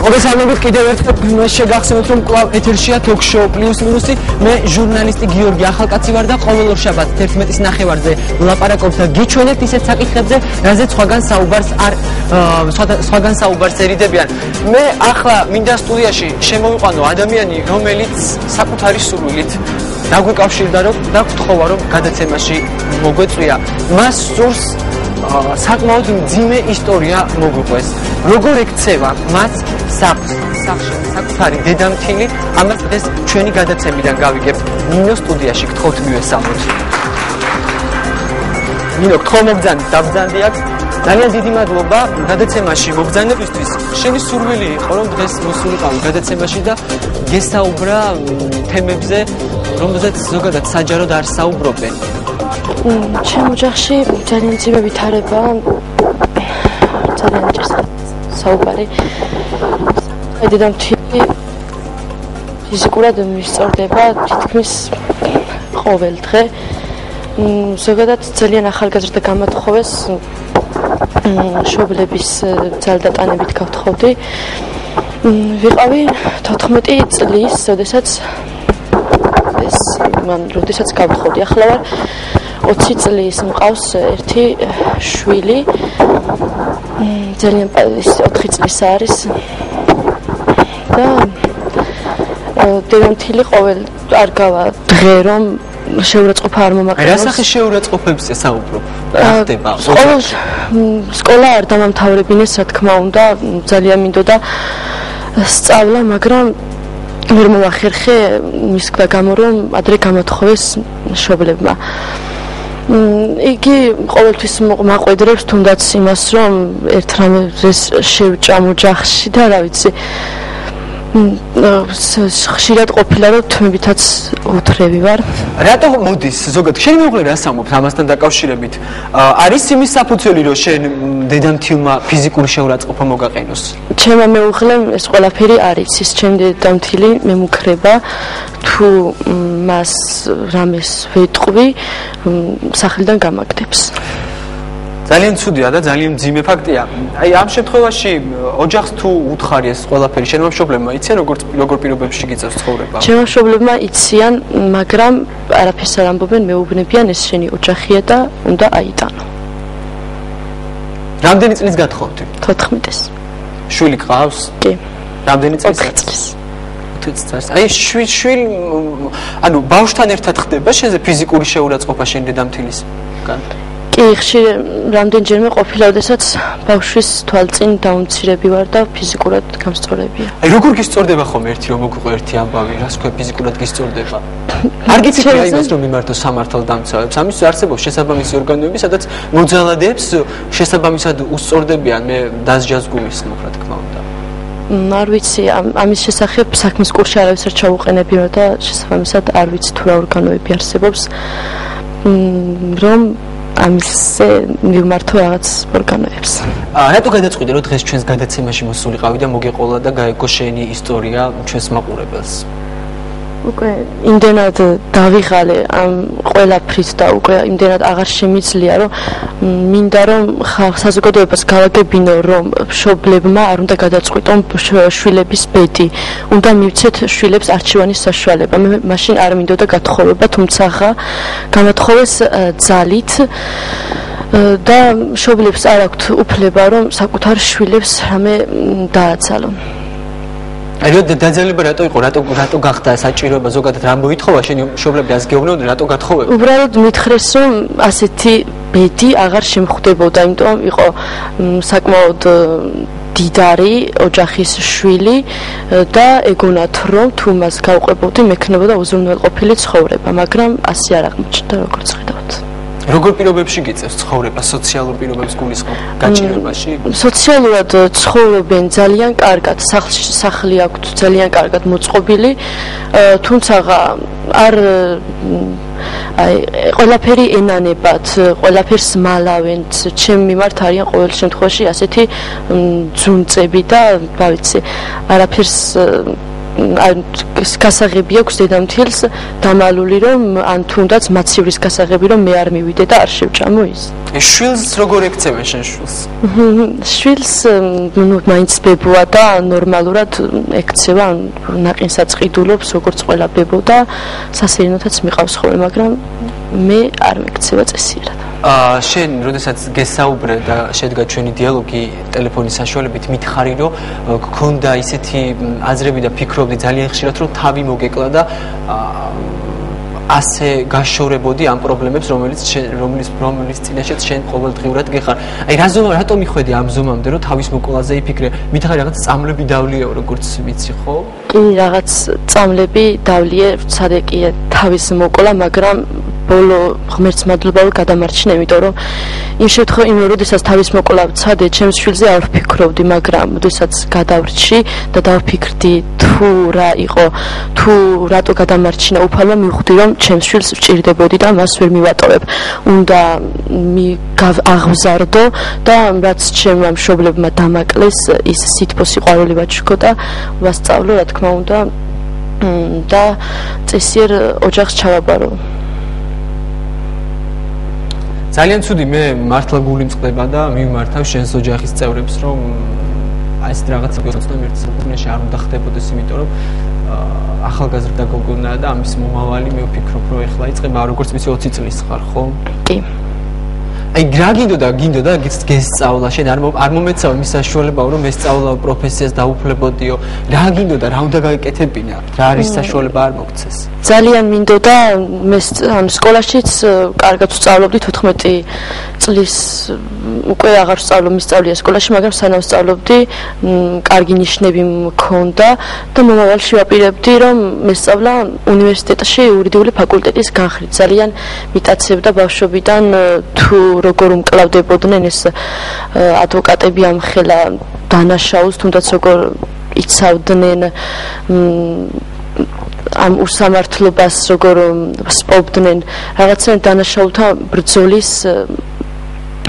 მოგესალმებით კიდევ ერთხელ შეგახსენოთ რომ კვლავ ეთერშია ток-შოუ პლუს მინუსი მე ჟურნალისტი გიორგი ახალკაცი ვარ და ყოველ ორ შაბათს 11:09-ზე ვლაპარაკობ და გიჩვენებთ ისეთ საკითხებზე რაზეც სხვაგან საუბარს ერიდებიან მე ახლა მინდა სტუდიაში შემოვიყვანო ადამიანი რომელიც საკუთარი სურვილით დაგვიკავშირდა და გთხოვა რომ გადაცემაში მოგვეწვია მას სურს საკმაოდ მძიმე ისტორია მოგვიყვეს როგორ ექცევა მას საკუთარი დედამთილი ამას დღეს ჩვენი გადაცემიდან გავიგებთ ნინო სტუდიაში გთხოვთ მივესალმოთ ნინო გთხოვ მოგძანით დაბრძანდიათ ძალიან დიდი მადლობა გადაცემაში მოგძანებისთვის შენი სურვილი იყო რომ დღეს მოსულიყავი გადაცემაში და გესაუბრა თემებზე რომელზეც ზოგადად საჯაროდ არ საუბრობენ ჩემ ოჯახში ძალიან ძიმე ვითარება ძალიან ჭირს საუბარი დედამთილი ფიზიკურად მისწორდება თითქმის ყოველ დღე ზოგადად ძალიან ახალგაზრდა გამოთხოვეს შობლების ძალდატანებით გავთხოვდი ვიყავი 14 წლის როდესაც გავთხოვდი ახლა ვარ 20 წლის მყავს ერთი შვილი ძალიან 4 წლის არის და დედამთილი ყოველ არ გავა დღე რომ შეურაცხყოფა არ მომაყენოს რა სახის შეურაცხყოფებზე საუბრობ რა ხდება სკოლა არ დამამთავრებინეს რა თქმა უნდა ძალიან მინდოდა სწავლა მაგრამ ვერ მომახერხე მის გამო რომ ადრე გამოთხოვეს მშობლებმა იგი ყოველთვის მაყვედრებს თუნდაც იმას რომ ერთ რამეს შევჭამ ოჯახში და რა ვიცი ხშირად ყოფილა რომ თმებითაც უთრევი ვარ რატო მოდის ზოგადად შენ მეუღლე რა სამობს ამასთან დაკავშირებით არის იმის საფუძველი რომ შენ დედამთილმა ფიზიკური შეურაცხყოფა მოგაყენოს ჩემმა მეუღლემ ეს ყველაფერი არ იცის ჩემ დედამთილი მემუქრება თუ მას რამეს ვეტყვი სახლიდან გამაგდებს ძალიან ცუდია და ძალიან მძიმე ფაქტია. აი ამ შემთხვევაში ოჯახს თუ უთხარი ეს ყველაფერი შენმა მშობლებმა იციან როგორ პირობებში გიწევს ცხოვრება? ჩემმა მშობლებმა იციან, მაგრამ არაფერს არ ამბობენ, მეუბნებიან ეს შენი ოჯახია და უნდა აიტანო. რამდენი წლის გათხოვდი? 14-ის. შვილი ყავს? კი. რამდენი წლის? 4 წლის. 4 წლის. აი შვილი ანუ ბავშვთან ერთად ხდება შენზე ფიზიკური შეურაცხყოფა შენ დედამთილისგან? კი, ხშირ რამდენჯერმე ყოფილა, როდესაც ბავშვის თვალწინ დაუმცირები ვარ და ფიზიკურად გამსწორებია. აი როგორ გისწორდება ხომ ერთი რომ მოგვიყო ერთი ამბავი, რას ქვია ფიზიკურად გისწორდება? არ გიცით იმას რომ მიმართო სამართალდამცავებს, ამის არსებობს შესაბამისი ორგანოები, სადაც მოძალადეებს შესაბამისად უსწორდებიან, მე დასჯას გულისხმობ, რა თქმა უნდა. არ ვიცი, ამის შესახებ საქმის კურსში არავის არ ჩაუყენებია და შესაბამისად არ ვიცი თუ რა ორგანოები არსებობს, რომ ამისზე მივმართო რაღაც ორგანოებს. რატო გადაწყვიტე რომ დღეს ჩვენს გადაცემაში მოსულიყავი და მოგეყოლა და გაეგო შენი ისტორია ჩვენს მაყურებელს? უკვე იმდენად დავიღალე ამ ყველაფრით და უკვე იმდენად აღარ შემიძლია რომ მინდა რომ საზოგადოებას გავაგებინო რომ მშობლებმა არ უნდა გადაწყვიტონ შვილების ბედი უნდა მივცეთ შვილებს არჩევანის საშუალება მე მაშინ არ მინდოდა გათხოვება თუმცა გამათხოვეს ძალით და მშობლებს არ აქვთ უფლება რომ საკუთარ შვილებს რამე დააცალონ აი დაძალება რატო იყო რატო გახდა საჭიროება ზოგადად რა მოითხოვა შენი მშობლები ას გეუბნებოდნენ რატო გათხოვებდა უბრალოდ მითხრეს რომ ასეთი ბედი აღარ შემხვდებოდა იმიტომ იყო საკმაოდ დიდარი ოჯახის შვილი და ეგონათ რომ თუ მას გავყვებოდი მექნებოდა უზრუნველყოფილი ცხოვრება მაგრამ ასე არ აღმოჩნდა როგორც ხედავთ როგორ პირობებში გიწევს ცხოვრება სოციალურ პირობებს გულისხმობ გაჭირვებაში სოციალურად ცხოვრობენ ძალიან კარგად სახლი აქვთ ძალიან კარგად მოწყობილი თუმცა არ აი ყველაფერი ენანებათ ყველაფერს მალავენ ჩემ მიმართ არიან ყოველ შემთხვევაში ასეთი ძუნწები და რა ვიცი არაფერს გასაღები აქვს დედამთილს დამალული რომ ან თუნდაც მაცივრის გასაღები რომ მე არ მივიდე და არ შევჭამო ის. შვილს როგორ ექცევენ შენ შვილს? შვილს მაინც ბებოა და ნორმალურად ექცევა, ნაყინსაც ყიდულობს როგორც ყველა ბებო და სასეირნოთაც მიყავს ხოლმე, მაგრამ მე არ მეკცევა წესიერად. შენ როდესაც გესაუბრე და შედგა ჩვენი დიალოგი ტელეფონის საშუალებით მითხარი რომ გქონდა ისეთი აზრები და ფიქრობდი ძალიან ხშირად რომ თავი მოგეკლა და ასე გაშორებოდი ამ პრობლემებს რომელიც წინაშეც შენ ყოველდღიურად გეხარ. აი რატომ მიხვედი ამ ზომამდე რომ თავის მოკვლაზე იფიქრე? მითხარი რაღაც წამლები დავლიეო როგორც ვიცი ხო? კი რაღაც წამლები დავლიე, სადეკია თავის მოკლა, მაგრამ ბოლო ღმერთს მადლობა რომ გადამარჩინე, იმიტომ რომ იმ შემთხვევაში როდესაც თავის მოკლა ვცადე, ჩემს შვილზე არ ვფიქრობდი, მაგრამ როდესაც გადავრჩი და დავფიქრდი თუ რა იყო, თუ რატო გადამარჩინა უფალმა, მივხვდი რომ ჩემს შვილს ვჭირდებოდი და მას ვერ მივატოვებ. უნდა აღვზარდო და რაც ჩემმა მშობლებმა დამაკლეს, ის სითბო სიყვარული ვაჩქო და ვასწავლო, რა თქმა უნდა, და წესიერ ოჯახს ჩავაბარო. ძალიან ცუდი, მე მართლა გული მწყდება და მიმართავ შენს ოჯახის წევრებს, რომ აი ეს რაღაცა 21 საუკუნეში არ უნდა ხდებოდეს, იმიტომ რომ ახალგაზრდა გოგონაა და ამის მომავალი მე ვფიქრობ, რომ ეხლა იწყება, როგორც ვიცი 20 წლის ხარ, ხო? კი. აი რა გინდოდა გესწავლა, შენ არ მომეცავა მის საშუალებაა რომ ესწავლო პროფესიას დაუფლებოდიო, რა გინდოდა, რა უნდა გაეკეთებინა, რა არის საშუალება არ მოგცეს? ძალიან მინდოდა მე სკოლაშიც კარგად ვსწავლობდი 14 წლის უკვე აღარ ვსწავლობდი სკოლაში, მაგრამ სანამ ვსწავლობდი კარგი ნიშნები მქონდა და მომავალში ვაპირებდი რომ მესწავლა უნივერსიტეტში იურიდიული ფაკულტეტის განხრით. ძალიან მიტაცებდა ბავშვობიდან თუ როგორ უმკლავდებოდნენ ეს ადვოკატები ამ ხელა დანაშაულს, თუნდაც როგორ იცავდნენ ამ უსამართლობას, როგორ სპობდნენ რაღაცა დანაშაულთა ბრძოლის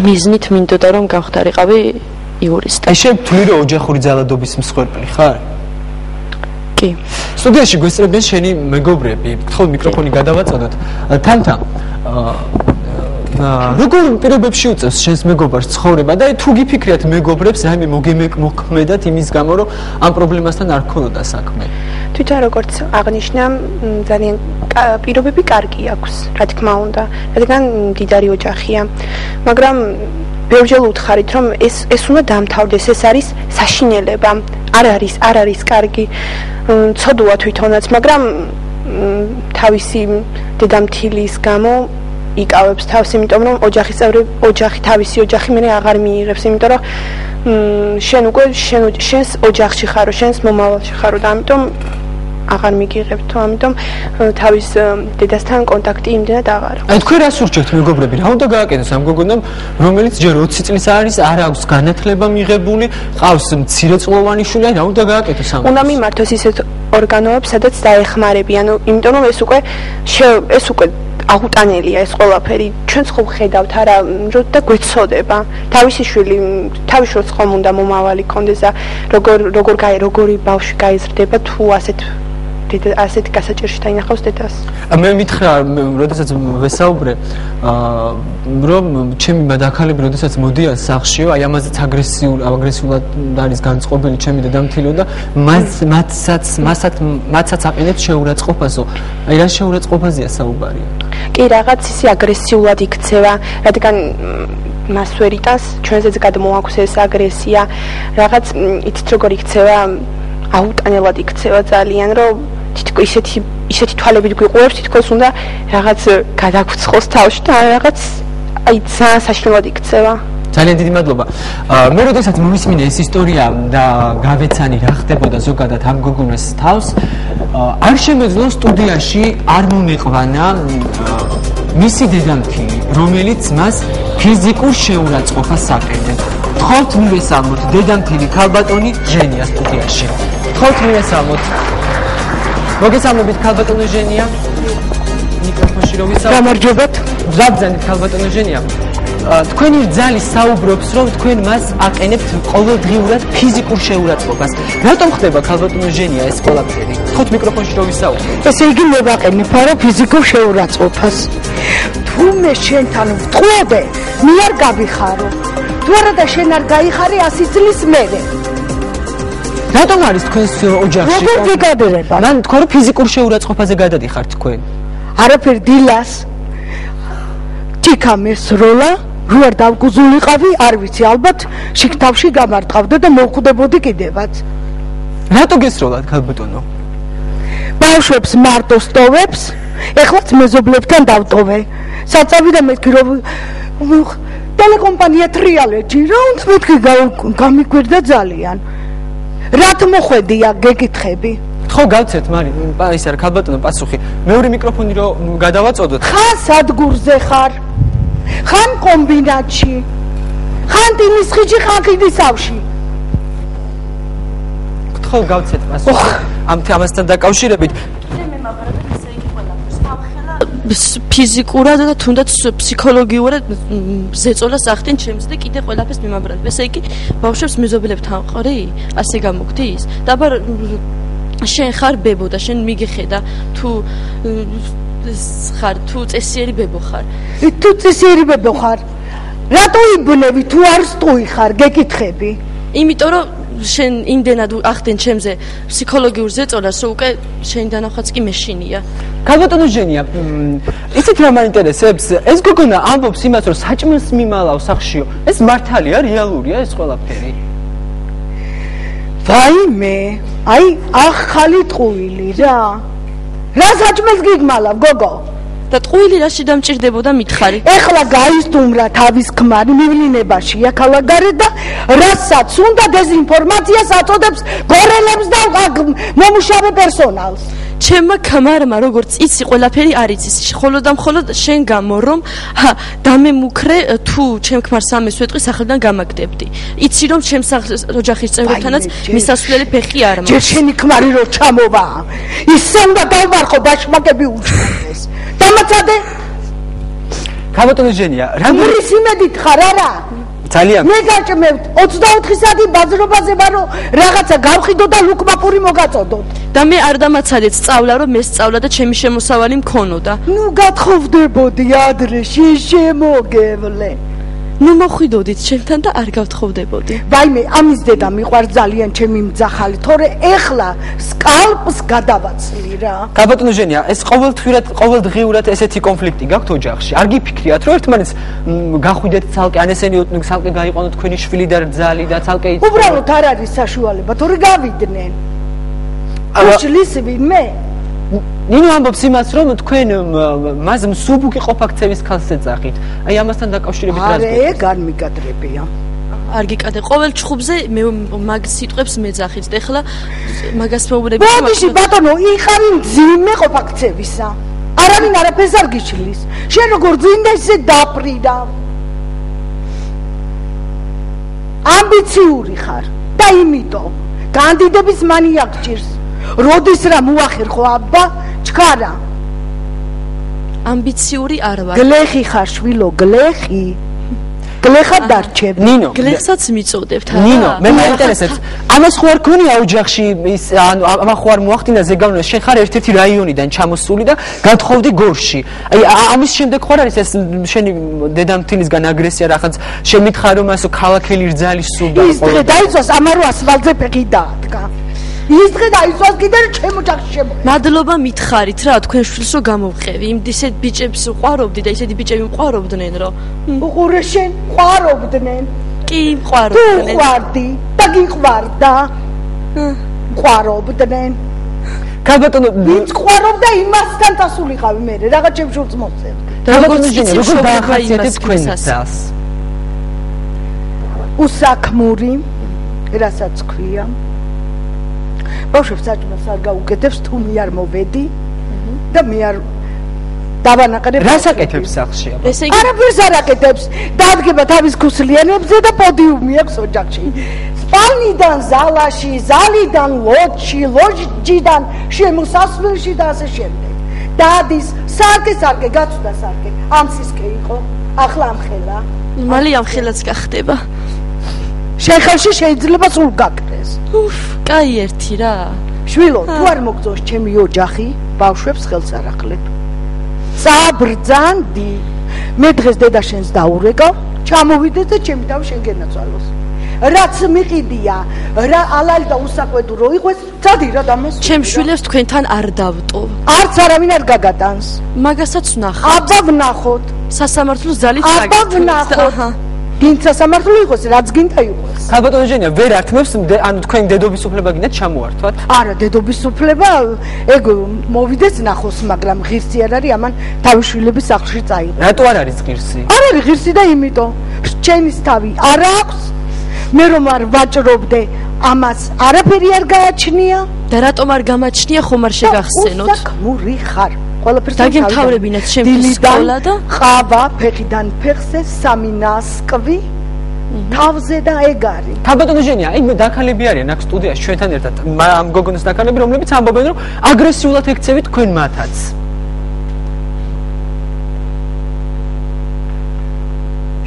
მიზნით მინდოდა რომ გავხდარიყავი იურისტი. აი შენ თვლი რომ ოჯახური ძალადობის მსხვერპლი ხარ? კი. სტუდიაში გვესწრებიან შენი მეგობრები, გთხოვ მიკროფონი გადავაწოდოთ. თანთან როგორ პირობებში უწევს შენს მეგობარს ცხოვრება და თუ გიფიქრიათ მეგობრებს რაიმე მოგქმედათ იმის გამო რომ ამ პრობლემასთან არ ქონოდა საქმე? თვითონ როგორც აღნიშნა, ძალიან პირობები კარგი აქვს, რა თქმა უნდა, რადგან მდიდარი ოჯახია, მაგრამ ბევრჯერ უთხარით რომ ეს უნდა დამთავრდეს, ეს არის საშინელება, არ არის კარგი, ცოდუა თვითონაც, მაგრამ თავისი დედამთილის გამო იკავებს თავს, იმიტომ რომ თავისი ოჯახი მე აღარ მიიღებს, იმიტომ რომ შენ უკვე შენს ოჯახში ხარო, შენს მომავალში ხარო და ამიტომ აღარ მიგიღებთ, ამიტომ თავის დედასთან კონტაქტი იმდენად აღარ აქვს. აი თქვენ რას ურჩევთ მეგობრები, რა უნდა გააკეთოს ამ გოგონამ, რომელიც ჯერ 20 წლის არის, არ აქვს განათლება მიღებული, ყავს მცირეწლოვანი შვილი, რა უნდა გააკეთოს ამ? უნდა მიმართოს ისეთ ორგანოებს, სადაც დაეხმარებიან, იმიტომ რომ ეს უკვე აღუტანელია ეს ყველაფერი. ჩვენც ხომ ხედავთ არა და გვეცოდება. თავისი შვილი, თავის შვილს ხომ უნდა მომავალი კონდეს და როგორი ბავშვი გაიზრდება თუ ასეთ გასაჭირში დაინახავს დედას. მე მითხრა, როდესაც ვესაუბრე, რომ ჩემი მადაქალები, როდესაც მოდიან სახლშიო, აი ამაზეც აგრესიულად არის განწყობილი ჩემი დედამთილიო და მათსაც აყენებს შეურაცხყოფასო. აი რა შეურაცხყოფაზეა საუბარია? კი, რაღაც ისე აგრესიულად იქცევა, რადგან მას ვერ იტანს, ჩვენზეც გადმოაქვს ეს აგრესია, რაღაც იცით როგორ იქცევა, აუტანელად იქცევა ძალიან, რომ ისეთი თვალებით გვიყურებს, თითქოს უნდა რაღაც გადაგვრცხოს თავში და რაღაც აი ძალიან საშინელად იქცევა. ძალიან დიდი მადლობა. მე როდესაც მომისმინე ეს ისტორია და გავეცანი რა ხდებოდა ზოგადად ამ გოგონას თავს, არ შემეძლო სტუდიაში არ მომეყვანა მისი დედამთილი, რომელიც მას ფიზიკურ შეურაცხყოფას აკეთებს. თხოვთ მივესალმოთ დედამთილი ქალბატონი ჟენია სტუდიაში. თხოვთ მივესალმოთ. მოგესალმებით ქალბატონო ჟენია. მიკროფონში რო ვისაუბროთ. გამარჯობათ. გზაბზანით ქალბატონო ჟენია. თქვენი რძალი საუბრობს, რომ თქვენ მას აყენებთ ყოველდღიურად ფიზიკურ შეურაცხყოფას. რატომ ხდება ქალბატონო ჟენია ეს ყველაფერი? ხოთ მიკროფონში რო ვისაუბროთ. ესე იგი მე ვაყენებ არა ფიზიკურ შეურაცხყოფას. თუ მე შენთან ვთხოვდე, მე არ გავიხარო. თუ არა და შენ არ გაიხარე 100 წლის მერე. რატომ არის თქვენს ოჯახში? როგორ გეგადრება? მან თქვა რომ ფიზიკურ შეურაცხყოფაზე გადადიხართ თქვენ. არაფერ დილას თიქა მესროლა რო არ დავგუზულიყავი, არ ვიცი, ალბათ შიგთავში გამარტყავდა და მოვხვდებოდი კიდევაც. რატო გესროლათ ქალბატონო? ბავშვებს მარტო სტოვებს, ეხლაც მეზობლებთან დავტოვე. საწავი და მეთქი რომ ტელეკომპანია ტრიალეჯი რა უნდა მეთქი გამიგვერდა ძალიან. რათ მოხვედია გეკითხები? ხო გავცეთ მარი, ის არა ქალბატონო პასუხი. მეორე მიკროფონი რო გადავაწოდოთ. ხან სადგურზე ხარ? ხან კომბინატში? ხან ტიმისხიჯი, ხან კიდისავში? ხო გავცეთ პასუხი. ამასთან დაკავშირებით ფიზიკურად და თუნდაც ფსიქოლოგიურად ზეწოლას ახდენ ჩემს და კიდე ყველაფერს მიმაბრალებ. ესე იგი ბავშვებს მეზობლებთან ყრი, ასე გამოგდის? დაბა შენ ხარ ბებო და შენ მიგეხედა თუ ხარ თუ წესიერი ბებო ხარ. თუ წესიერი ბებო ხარ, რატო იბნევი თუ არ სტუი ხარ, გეკითხები? იმიტომ რომ შენ იმდენად ახდენ ჩემზე ფსიქოლოგიურ ზეწოლას, რომ უკვე შენ დანახვაც კი მეშინია. ქალბატონო ჟენია, ისეთ რა მაინტერესებს, ეს გოგონა ამბობს იმას, რომ საჭმელს მიმალავს სახშიო. ეს მართალია, რეალურია ეს ყველაფერი? ვაიმე, აი ახალი ტყუილი რა. რა საჭმელს გიგმალავ, გოგო? და ტყუილი რაში დამჭირდებოდა მითხარი? ეხლა გაისტუმრა თავის ქმარი მივლინებაშია ქალაქგარეთ და რასაც უნდა დეზინფორმაციას აწოდებს გორელებს და მომუშავე პერსონალს. ჩემმა ქმარმა როგორც იცი ყველაფერი არ იცის, მხოლოდ და მხოლოდ შენ გამო რომ დამემუქრე თუ ჩემ ქმარს ამეს ვეტყვი სახლიდან გამაგდებდი. იცი რომ ჩემს ოჯახის წევრთანაც მისასვლელი ფეხი არ მაქვს. ჯერ შენი ქმარი რო ჩამოვა, ისე უნდა დავმარხო ბაშმაკები უჩქარდეს. დამაცადე? ქალბატონო ჟენია, რამდენი სიმედით ხარ არა? ძალიან. მე გაჭმევთ 24 საათი ბაზრობაზე ვარო, რაღაცა გავხიდო და ლუკმაკური მოგაწოდოთ. და მე არ დამაცადეთ სწავლა რომ მესწავლა და ჩემი შემოსავალი მქონოდა. ნუ გათხოვდებოდი ადრე შემოგევლე. ნუ მოხვიდოდით ჩემთან და არ გავთხოვდებოდი. ვაიმე, ამის დედა მიყვარ ძალიან ჩემი მძახალი, თორე ეხლა სკალპს გადავაცლი რა. ქალბატონო ჟენია, ეს ყოველდღიურად ესეთი კონფლიქტი გაქვთ ოჯახში? არ გიფიქრიათ რომ ერთმანეთს გახვიდეთ ცალკე, ან ესენი ცალკე გაიყვანოთ თქვენი შვილი და რძალი და ცალკე იცოდეთ? უბრალოდ არ არის საშუალება, თორე გავიდნენ. უშლის ვინმე? ნინო ამბობს იმას, რომ თქვენ მას მსუბუქი ყოფაქცევის ქალს ეძახით. აი ამასთან დაკავშირებით რა გქონდა? არა, გან მიგადრებია. არ გიკადე, ყოველ ჩხუბზე მე მაგ სიტყვებს მეძახით და ეხლა მაგას მეუბნები. ბოდიში ბატონო, იყავი მძიმე ყოფაქცევისა. არავინ არაფერს არ გიშლის. შენ როგორ ძინდა ისე დაფრიდა. ამბიციური ხარ და იმიტომ კანდიდების მანია გჭირს. როდის რა მოახერხო აბა ჩქარა? ამბიციური არ ვარ. გლეხი ხარ შვილო, გლეხი. გლეხა დარჩები. ნინო, გლეხსაც მიწოდებთ არა? ნინო, მე მაინტერესებს, ამას ხო არ ქონია ოჯახში ის ამა ხო არ მოახდინა ზეგავლენა, შენ ხარ ერთ-ერთი რაიონიდან ჩამოსული და გათხოვდი გორში. აი ამის შემდეგ ხო არის ეს შენი დედამთილისგან აგრესია რაღაც, შენ მითხარ რომ ასო ქალაქელი რძალი სულდა. ის დღე დაიწვას ამარო ასფალტზე ფეხი დაადგა. ის დღე დაიწვას კიდე ჩემ ოჯახში შემო. მადლობა მითხარით რა თქვენ შვილს რომ გამოვყევი. იმ ისეთ ბიჭებს ყვარობდი და ისეთი ბიჭები ყვარობდნენ რომ უყურე შენ ყვარობდნენ. კი ყვარობდნენ. თუ ყვარდი და გიყვარდა. ყვარობდნენ. ქალბატონო, ვინც ყვარობდა იმასთან დასულიყავი მე რაღაც ჩემ შულს მოწევდი. როგორც ჟენია, როგორ დაახასიათებთ თქვენ ძას? უსაქმური, რასაც ქვია. ბავშვებს საჭმელს არ გაუკეთებს თუ მე არ მოვედი და მე არ დავანაყრებ. რას აკეთებს სახლში? ესე იგი არაფერს არ აკეთებს. დაადგება თავის ქუსლიანებზე და პოდიუმი აქვს ოჯახში. სპალნიდან ზალაში, ზალიდან ლოჯში, ლოჯიდან შემოსასვლელში და ასე შემდეგ. დადის სარკე გაწვდა სარკე. ამსისკე იყო. ახლა ამხელა მალე ამხელაც გახდება შენ ხელში შეიძლება სულ გაკრეს კაი ერთი რა შვილო თუ არ მოგწონს ჩემი ოჯახი ბავშვებს ხელს არ ახლებ საბრძანდი მე დღეს დედა შენს დაურეკავ ჩამოვიდე და ჩემი თავი შენ გენაცვალოს რაც მიყიდია რა ალალი და უსაკვედო რო იყოს წადი რა დამას ჩემ შვილებს თქვენთან არ დავტო არც არავინ არ გაგატანს მაგასაც ვნახავთ აბა ვნახოთ სასამართლოს ძალით აბა ვნახოთ გინდა სასამართლო იყოს რაც გინდა იყოს ქალბატონო ჟენია ვერ ართმევს ანუ თქვენ დედობის უფლება გინდათ ჩამოართვათ არა დედობის უფლება ეგ მოვიდეს ნახოს მაგრამ ღირსი არ არის ამან თავის შვილების სახლში წაიღო რატო არ არის ღირსი არ არის ღირსი და იმიტომ ჩემის თავი არ აქვს მე რომ არ ვაჭრობდე ამას არაფერი არ გააჩნია და რატომ არ გამაჩნია ხომ არ შეგახსენოთ უსაქმური ხარ ყველაფერს დაგემთავრებინათ ჩემთვის სკოლა და ყავა ფეხიდან ფეხზე სამი ნასკვი თავზე და ეგ არის ქალბატონო ჟენია აი მე დაქალები არიან აქ სტუდიაში ჩვენთან ერთად ამ გოგონის დაქალები რომლებიც ამბობენ რომ აგრესიულად ექცევით თქვენ მათაც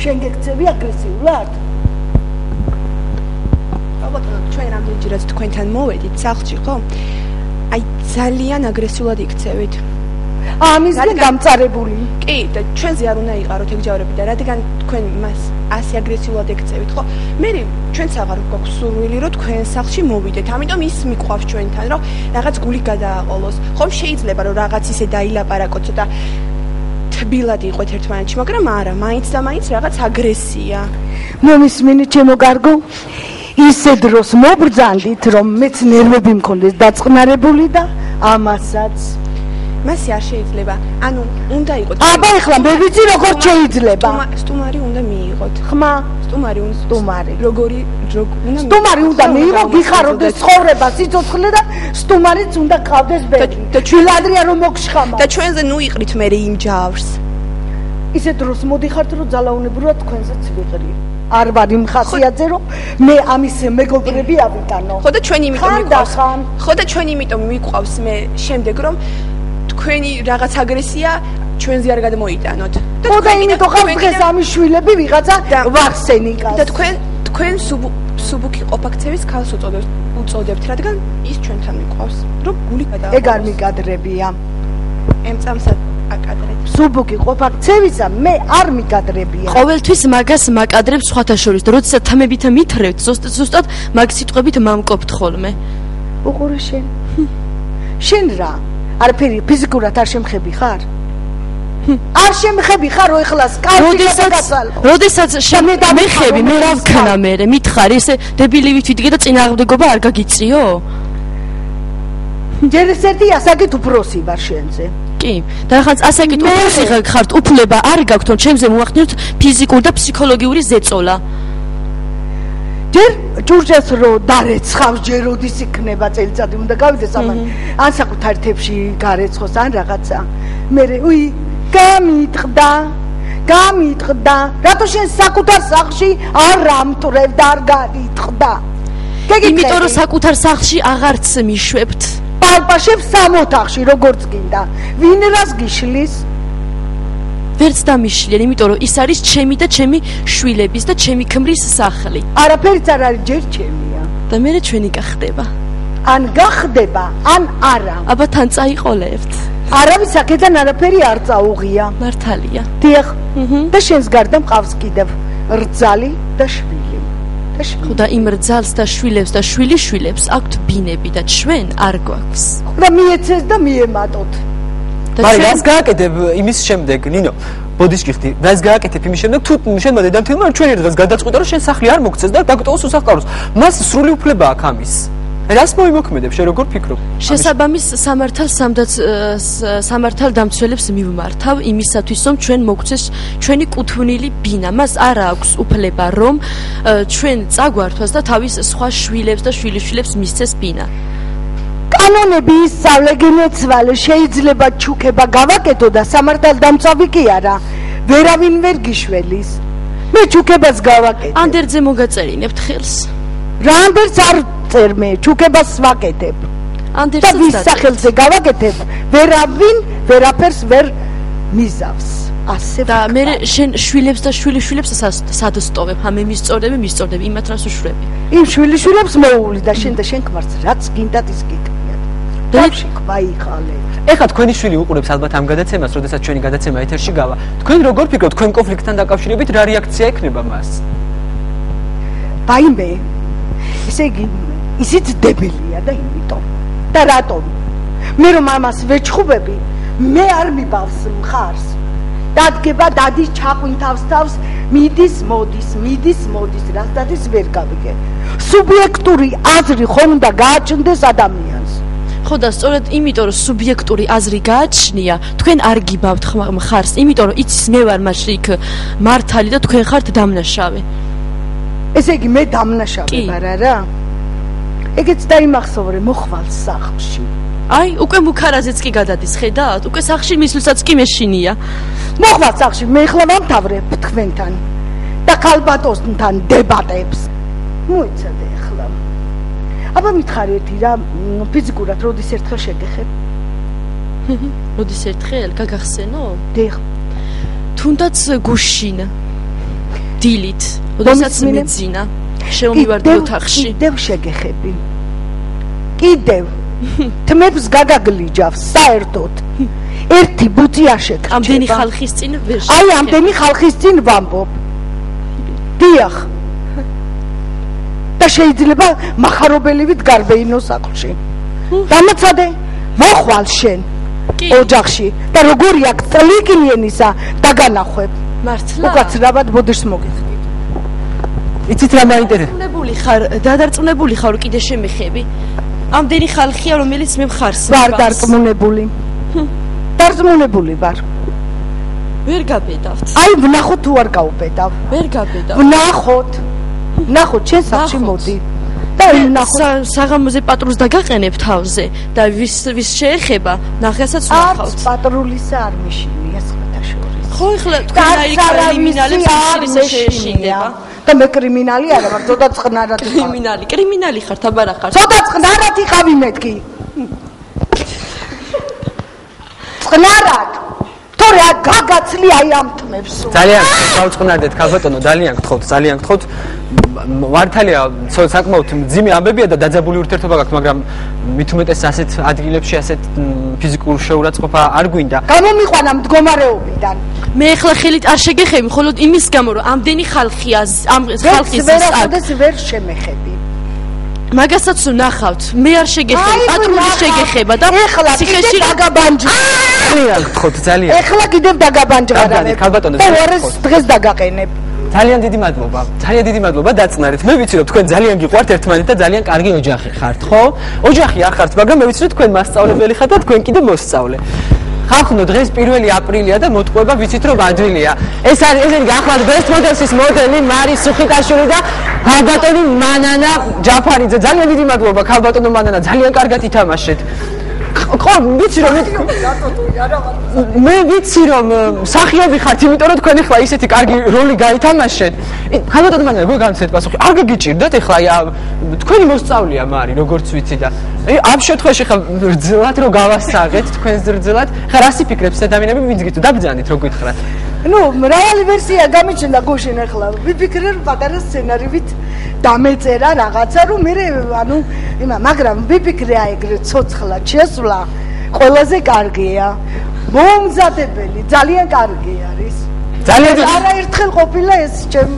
შენ გექცევი აგრესიულად ჩვენ რამდენჯერაც თქვენთან მოვედით სახლში ხო? აი ძალიან აგრესიულად იქცევით. ამისგან გამწარებული. კი, და ჩვენზე არ უნდა იყაროთ ეგ ჯავრები და რადგან თქვენ მას ასე აგრესიულად ექცევით, ხო? მე ჩვენც აღარ გვაქვს სურვილი რომ თქვენ სახლში მოვიდეთ. ამიტომ ის მიყვავს ჩვენთან, რომ რაღაც გული გადააყოლოს. ხომ შეიძლება რომ რაღაც ისე დაილაპარაკოთ ცოტა თბილად იყვეთ ერთმანეთში, მაგრამ არა, მაინც და მაინც რაღაც აგრესია. მომისმინე ჩემო გარგო? ისე დროს მობრძანდით რომ მეც ნერვები მქონდეს დაწყნარებული და ამასაც მასე არ შეიძლება ანუ უნდა იყოს აბა ეხლა მე ვიცი როგორ შეიძლება სტუმარი უნდა მიიღოთ ხმა სტუმარი როგორი უნდა სტუმარი უნდა მიიღო გიხაროდეს ცხოვრება სიცოცხლე და სტუმარიც უნდა ყავდეს ბედი და ჩვილადრია რომ მოგშხამა და ჩვენზე ნუ იყრით მე იმ ჯავს ისე დროს მოდიხართ რომ ძალაუნებურად თქვენზეც ვიყრი არ ვარ იმ ხასიათზე რომ მე ამის მეგობრები ავიტანო ხო და ჩვენ იმიტომ მიყვავს ხო და ჩვენ იმიტომ მიყვავს მე შემდეგ რომ თქვენი რაღაც აგრესია ჩვენზე არ გადმოიტანოთ ხო და იმიტომ ხარ დღეს ამის შვილები ვიღაცა ვახსენიკას და თქვენ სუბუქი ყოფაქცევის ქალს უწოდებთ რადგან ის ჩვენთან მიყვავს რომ გული გადააყოლოს ეგ არ მიკადრებია ემწამსად აკადრეთ სუბუქი ყოფაქცევისა მე არ მიკადრებია ყოველთვის მაგას მაკადრებს სხვათა შორის და როდესაც თამებით მითრევთ ზუსტად მაგ სიტყვებით მამკობთ ხოლმე უყურე შენ რა არაფერი ფიზიკურად არ შემხები ხარ არ შემხები ხარ რო ეხლა სკავში გადაგაცალო როდესაც შემეხები მე რა ვქნა მე მითხარ ესე დებილივით ვიდგე და წინააღმდეგობა არ გაგიწიო ჯერ ერთი ასაკით უფროსი ვარ შენზე კი და ხანს ასაკით უფროსი ხართ უფლება არ გაქვთ რომ ჩემზე მოახდინოთ ფიზიკური და ფსიქოლოგიური ზეწოლა ჯერ ჯურჯას რო დარეცხავს ჯერ როდის იქნება წელიწადი უნდა გავიდეს ამან ან საკუთარ თებში გარეცხოს ან რაღაცა მე უი გამიტყდა რატო შენ საკუთარ სახლში არ ამტვრევ და არ განიტყდა იმიტომ რომ საკუთარ სახლში აღარც მიშვებთ პალპაშებს 6 ოთახში როგორც გინდა ვინ რას გიშლის ვერც დამიშლიან იმიტომ რომ ის არის ჩემი და ჩემი შვილების და ჩემი ქმრის სახლი არაფერიც არ არის ჯერ ჩემია და მე ჩვენი გახდება ან გახდება ან არა აბა თან წაიყოლებთ არავის აქედან არაფერი არ წაუღია მართალია დიახ და შენს გარდა მყავს კიდევ რძალი და შვილი ხო და იმ რძალს და შვილებს და შვილიშვილებს აქვთ ბინები და ჩვენ არ გვაქვს და მიეცეს და მიემატოთ მაგრამ რას გააკეთებ იმის შემდეგ ნინო ბოდიშკი ხდი რას გააკეთებ იმის შემდეგ თუ შენმა დედამთილმა ჩვენ ერთად გადაწყვიტა რომ შენ სახლი არ მოგცეს და დაგტოვოს უსახლკაროს მას სრული უფლება აქვს ამის რას მოიმოქმედებ შენ როგორ ფიქრობ შესაბამის სამართალდამცველებს მივმართავ იმისათვის რომ ჩვენ მოგცეს ჩვენი კუთვნილი ბინა მას არ აქვს უფლება რომ ჩვენ წაგვართვას და თავის სხვა შვილებს და შვილიშვილებს მისცეს ბინა კანონები ისწავლე გინეცვალე შეიძლება ჩუქება გავაკეთო და სამართალდამცავი კი არა ვერავინ ვერ გიშველის მე ჩუქებას გავაკეთე ანდერძე მოგაწერინებთ ხელს რამდენს არ წერმე ჩუქებას ვაკეთებ და ვის სახელზე გავაკეთებ ვერავინ ვერაფერს ვერ მიზავს ასე და მე შენ შვილებს და შვილიშვილებს სადოსტოვებ, მე მისწორდები, იმათ რას უშვები. იმ შვილიშვილებს მოული და შენ ქმარს რაც გინდათ ის გიქნიათ. დავში გვაიხალე. ეხლა თქვენი შვილი უყურებს ალბათ ამ გადაცემას, როდესაც ჩვენი გადაცემა ეთერში გავა. თქვენ როგორ ფიქრობთ, თქვენ კონფლიქტთან დაკავშირებით რა რეაქცია ექნება მას? ვაიმე. ესე იგი, ისიც დებელია და იმიტომ. და რატომ? მე რომ ამას ვეჩხუბები, მე არ მიბავს მხარს. დადგება, დადის ჩაყვინთავს თავს, მიდის, მოდის, რასდადის ვერ გავიგე. სუბიექტური აზრი ხომ უნდა გააჩნდეს ადამიანს. ხო და სწორედ იმიტომ რომ სუბიექტური აზრი გააჩნია, თქვენ არ გიბავთ მხარს, იმიტომ რომ იცის მე ვარ მაშინ იქ მართალი და თქვენ ხართ დამნაშავე. ესე იგი მე დამნაშავე ვარ არა? ეგეც დაიმახსოვრე მოხვალ სახლში. აი, უკვე მუქარაზეც კი გადადის, ხედავთ? უკვე სახლში მისვლსაც კი მეშინია. მოხვალ სახლში მე ხლა ვამთავრებ თქვენთან და ქალბატონთან დებატებს. მოიცადე ახლა. აბა მითხარი ერთი რა, ფიზიკურად როდის ერთხელ შეგეხებ? როდის ერთხელ გაგახსენო? დიახ. თუნდაც გუშინ. დილით, როდესაც მეძინა, შემომივარდი ოთახში. კიდევ შეგეხები. კიდევ თმებს გაგაგლიჯავს საერთოდ. ერთი ბუცი არ შეგრჩება. ამდენი ხალხის წინ ვერ შეგეხებ. აი, ამდენი ხალხის წინ ვამბობ. დიახ. და შეიძლება מחარობელივით გარბეინო სახლში. დამაცადე, მოხვალ შენ ოჯახში და როგორი აქ წლიკინიენისა დაგანახვებ. მართლა? უკაცრავად ბოდიშს მოგიხდით. იცით რა მაინტერესებს? დადარწმუნებული ხარ კიდე შემეხები. ამდენი ხალხია რომელიც მე მხარს ვარ დარწმუნებული. დარწმუნებული ვარ. ვერ გაბედავთ. აი ვნახოთ თუ არ გავუბედავ. ვერ გაბედავ. ვნახოთ შენ სახლში მოდი. და ვნახოთ საღამოზე პატრულს დაგაყენებ თავზე და ვის შეეხება ნახესაც ვნახავთ. პატრულისა არ მიშინია სხვათაშორის. ხო ეხლა თქვენ აი კრიმინალებს ისე შეეშინდება. და მე კრიმინალი არა ვარ, ცოტა წყნარად ვარ. კრიმინალი ხარ, აბარა ხარ. ცოტა წყნარად იყავი მეთქი. წყნარად. თორე გაგაცლი აი ამ თმებს. ძალიან გავწყნარდეთ ქალბატონო, ძალიან გთხოვთ. მართალია, საკმაოდ მძიმე ამბებია და დაძაბული ურთიერთობა გაქვთ, მაგრამ მით უმეტეს ასეთ ადგილებში ასეთ ფიზიკურ შეურაცხყოფა არ გვინდა. გამომიყვანა მდგომარეობიდან. მე ახლა ხელით არ შეგეხები, მხოლოდ იმის გამო, რომ ამდენი ხალხია, ამ ხალხის ვერასოდეს ვერ შემეხები. მაგასაც ნახავთ, მე არ შეგეხები, პატრული შეგეხება და ციხეში დაგაბანჯე. ძალიან. ეხლა კიდევ დაგაბანჯღარებ. ქალბატონო, და ორეს დღეს დაგაყენებ. ძალიან დიდი მადლობა დაწნარით. მე ვიცი რომ თქვენ ძალიან გიყვართ ერთმანეთ და ძალიან კარგი ოჯახი ხართ, ხო? ოჯახი არ ხართ, მაგრამ მე ვიცი რომ თქვენ მასწავლებელი ხართ და თქვენ კიდე მოსწავლე. ხალხო, დღეს 1 აპრილია და მოტყუება ვიცით რომ ადვილია. ეს არის ახლა best models-ის მოდელი მარი სუხიტაშვილი და ქალბატონი მანანა ჯაფარიძე. ძალიან დიდი მადლობა ქალბატონო მანანა, ძალიან კარგად ითამაშეთ. ხო, ვიცი რომ მე ვიცი რომ მსახიობი ხართ, იმიტომ რომ თქვენ ახლა ისეთი კარგი როლი გაითამაშეთ. ქალბატონო მანანა, როგორ განცეთ პასუხი? არ გაგიჭირდათ ახლა თქვენი მოსწავლეა მარი, როგორც ვიცი და ამ შემთხვევაში ხა რძილად რომ გავასაღეთ თქვენს რძილად, ხა რას იფიქრებს ადამიანები, ვინც გითხრათ, დაბძანით რო გითხრათ. ნუ, მრავალი ვერსია გამიჩნდა გუშინ ახლა. ვიფიქრე რომ პატარა სცენარივით დამეწერა რაღაცა, რომ მე მაგრამ ვიფიქრე აი ეგრე ცოცხლად შესვლა ყველაზე კარგია. მომზადებელი, ძალიან კარგი არის. ძალიან არაერთხელ ყოფილა ეს ჩემ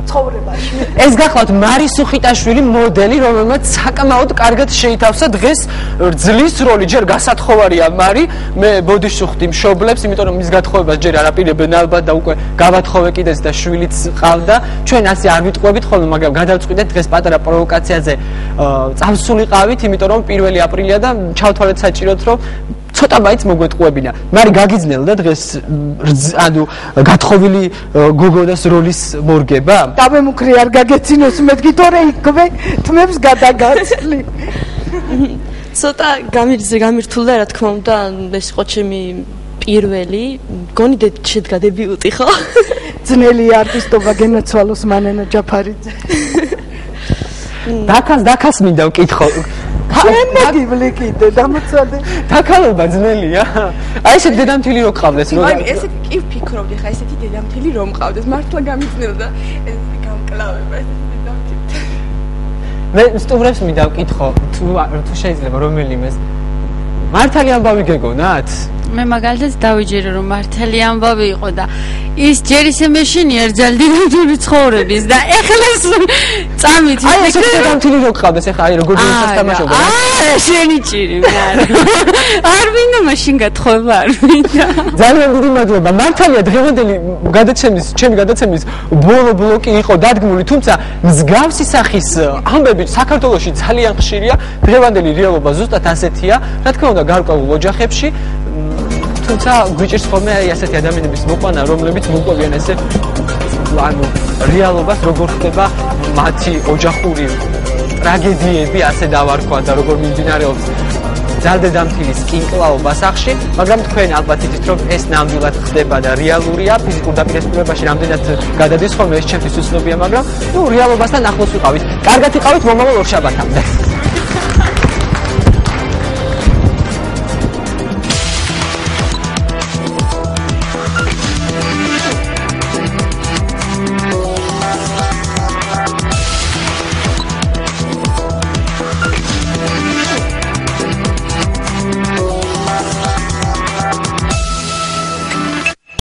ცხოვრებაში. ეს გახლავთ მარი სუხიტაშვილი მოდელი, რომელმაც საკმაოდ კარგად შეითავსა დღეს რძლის როლი. ჯერ გასათხოვარია მარი, მე ბოდიშს ვხვდი მშობლებს, იმიტომ რომ მის გათხოვებას ჯერ არ აპირებენ ალბათ და უკვე გავათხოვე კიდეც და შვილიც ყავდა. ჩვენ ასე არ ვიტყვებით ხოლმე, მაგრამ გადავწყვიტეთ დღეს პატარა პროვოკაციაზე წავსულიყავით, იმიტომ რომ 1 აპრილია და ჩავთვალეთ საჭიროდ რომ ცოტა მაინც მოგვეტყუებინა. მარი გაგიძნელდა დღეს გათხოვილი გოგონას როლის მორგება? დავემუქრე არ გაგეცინოს მეთქი თორე იქვე თმებს გადაგაცლი. ცოტა გამირთულდა რა თქმა უნდა, ეს იყო ჩემი პირველი, მგონი შედგა დებიუტი ხო? ძნელი არტისტობა გენაცვალოს მანანა ჯაფარიძე. დაკას მინდა ვკითხო. ენაგიბლი კიდე დამოცადე. თაქალობა ძნელია. აი ესე დედამთილი რო ყავდეს რო. აი ესეთი კი ვფიქრობდი ხა ესეთი დედამთილი რომ ყავდეს მართლა გამიძნელდა ესეთი გამკლავება ესეთი დედამთილი. მე სტუმრებს მინდა ვკითხო თუ შეიძლება რომელიმეს მართალი ამბავი გეგონათ? მე მაგალითად დავიჯერო რომ მართალი ამბავი იყო და ის ჯერ ისე მეშინია ერთზალდინებული ცხოვრების და ეხლა წამით აი ეს დედამთილი რო ყავდეს ეხლა აი როგორ გასთამაშობ შენი ჭირი არ მინდა მაშინ გათხოვება არ მინდა ძალიან დიდი მადლობა მართალია დღევანდელი ჩემი გადაცემის ბოლო ბლოკი იყო დადგმული თუმცა მსგავსი სახის ამბები საქართველოში ძალიან ხშირია დღევანდელი რეალობა ზუსტად ასეთია რა თქმა უნდა გარკვეულ ოჯახებში თუმცა გვიჭირს ხოლმე აი ასეთი ადამიანების მოყვანა რომლებიც მოყვებიან ესე ანუ რეალობას როგორ ხდება მათი ოჯახური ტრაგედიები ასე დავარქვა და როგორ მიმდინარეობს ძალდედამთილის კინკლაობა სახში მაგრამ თქვენ ალბათ იცით რომ ეს ნამდვილად ხდება და რეალურია ფიზიკურ დაპირისპირებაში რამდენად გადადის ხოლმე ეს ჩემთვის უცნობია მაგრამ ნუ რეალობასთან ახლოს ვიყავით კარგად იყავით მომავალ ორშაბათამდე